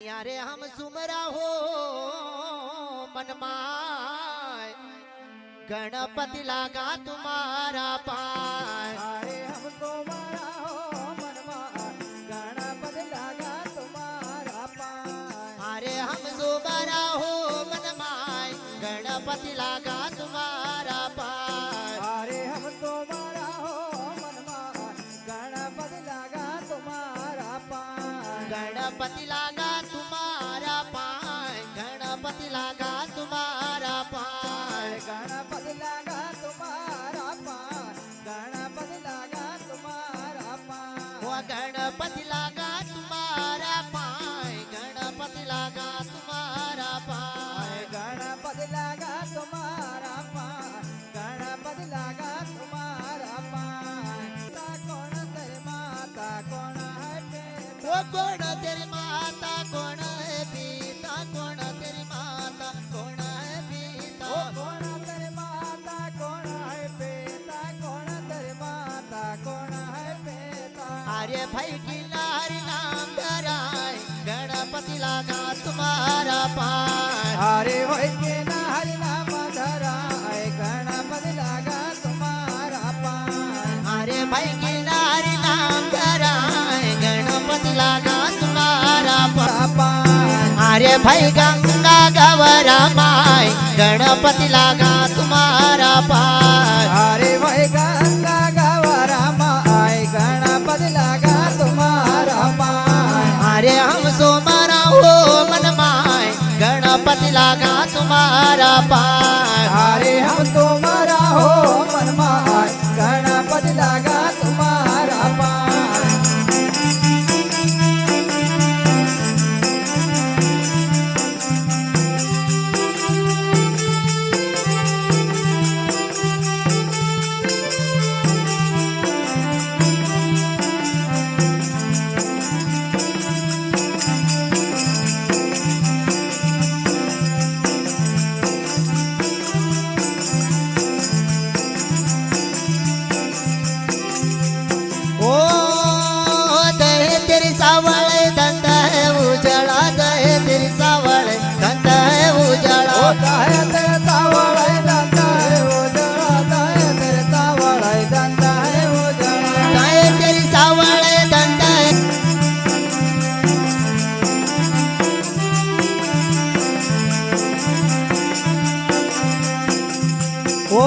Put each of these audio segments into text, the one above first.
यारे हम सुमरा हो मनमाय गणपति लागा तुम्हारा पाय। अरे हम तुम्हारा हो मनमाय गणपति लागा तुम्हारा पाय। अरे हम सुमरा हो मनमाय गणपति लागा तुम्हारा पाय। अरे हम तुम्हारा हो मनमाय गणपति लागा तुम्हारा पाय। गणपति लागा तुम्हारा पाय। गणपति लागा तुम्हारा पाय। गणपति लागा तुम्हारा पाय। गणपति लागा तुम्हारा पाय। वो गणपति लागा तुम्हारा पाय। गणपति लागा तुम्हारा पाय। गणपति लागा तुम्हारा पाय। गणपति लागा तुम्हारा पाय। कौन तेरी माता कौन है पिता? वो कौन तेरी माता कौन है पिता? कौन तेरी माता कौन है पिता? ओ कौन तेरी माता कौन है पिता? कौन तेरी माता कौन है पिता? अरे भाई की नारी नाम धराय गणपति लागा तुम्हारा पाय। हरे भाई के ना हरि नाम धराय गणपति लागा तुम्हारा पाय। अरे भाई की नारी नाम धराय गणपति लागा तुम्हारा पाय। अरे भाई गंगा गवरा माय गणपति लागा तुम्हारा पाय। हरे भाई गंगा गवरा माय गणपति लागा तुम्हारा पाय। अरे हम सोमरा हो मनमाय गणपति लागा तुम्हारा पाय। हरे हम तुम्हारा हो मनमाय गणपति लागा तुम्हारा पाय। ओ दहे तेरी सावळ दंत है उजड़ा। दहे तेरी सावळ दंत है उजड़ा। ओ दाय तेरे तावड़ै दंता है उजड़ा। दाय तेरे तावड़ै दंता है उजड़ा। दहे तेरी सावळ दंत है। ओ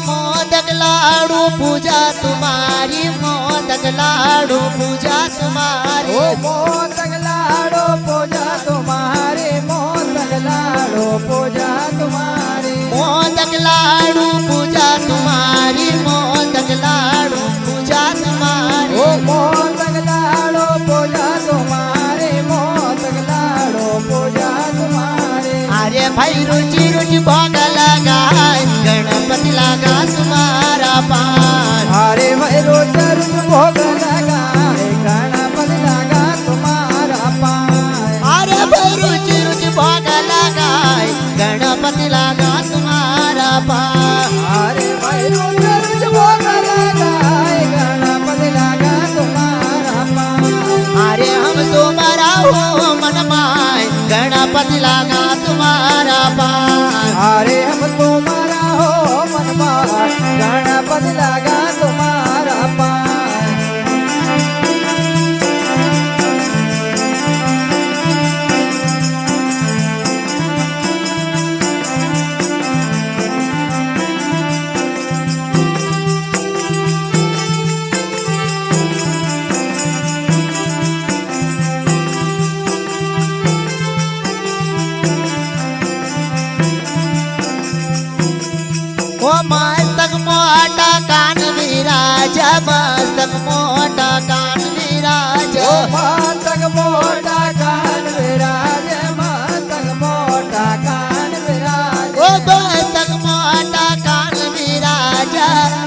मोदक लाडू पूजा तुम्हारी। मोदक लाडू पूजा तुम्हारी। ओ मोदक लाडो पूजा तुम्हारी। मोदक लाडो पूजा तुम्हारी। मोदक लाडू पूजा तुम्हारी। मोदक लाडू पूजा तुम्हारी। ओ मोदक लाडो पूजा तुम्हारी। मोदक लाडो पूजा तुम्हारी। अरे भाई रुचि रुचि भोग लगाए गणपति लागा तुम्हारा पाय। हरे भाई रोज रोज भोग लगाए गणपति लागा तुम्हारा पाय। अरे भाई रुचि रुचि भोग लगाए गणपति लागा तुम्हारा पाय। हरे भाई रोज रोज भोग लगाए गणपति लागा तुम्हारा पाय। अरे हम सोमरा हो मनमाय गणपति लागा तुम्हारा पाय। हरे हम तुम्हारा हो मनमाय गणपति लागा तुम्हारा पाय। ओ मस्तक मोटा कान विराज। मस्तक मोटा कान विराज। ओ मातक मोटा कान विराज। मातक मोटा कान विराज। ओ मस्तक मोटा कान विराज।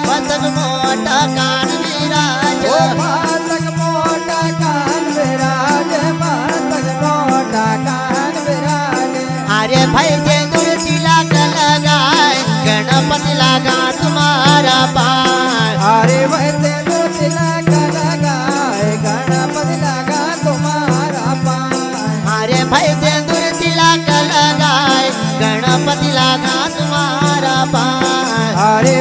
मस्तक मोटा कान विराज। ओ मातक मोटा कान विराज। मातक मोटा कान विराज। अरे भाई जे तिलक लगाए गणपति लागा तुम्हारा अरे भाई सिंदूर तिलक लगाए गणपति लगा तुम्हारा पास अरे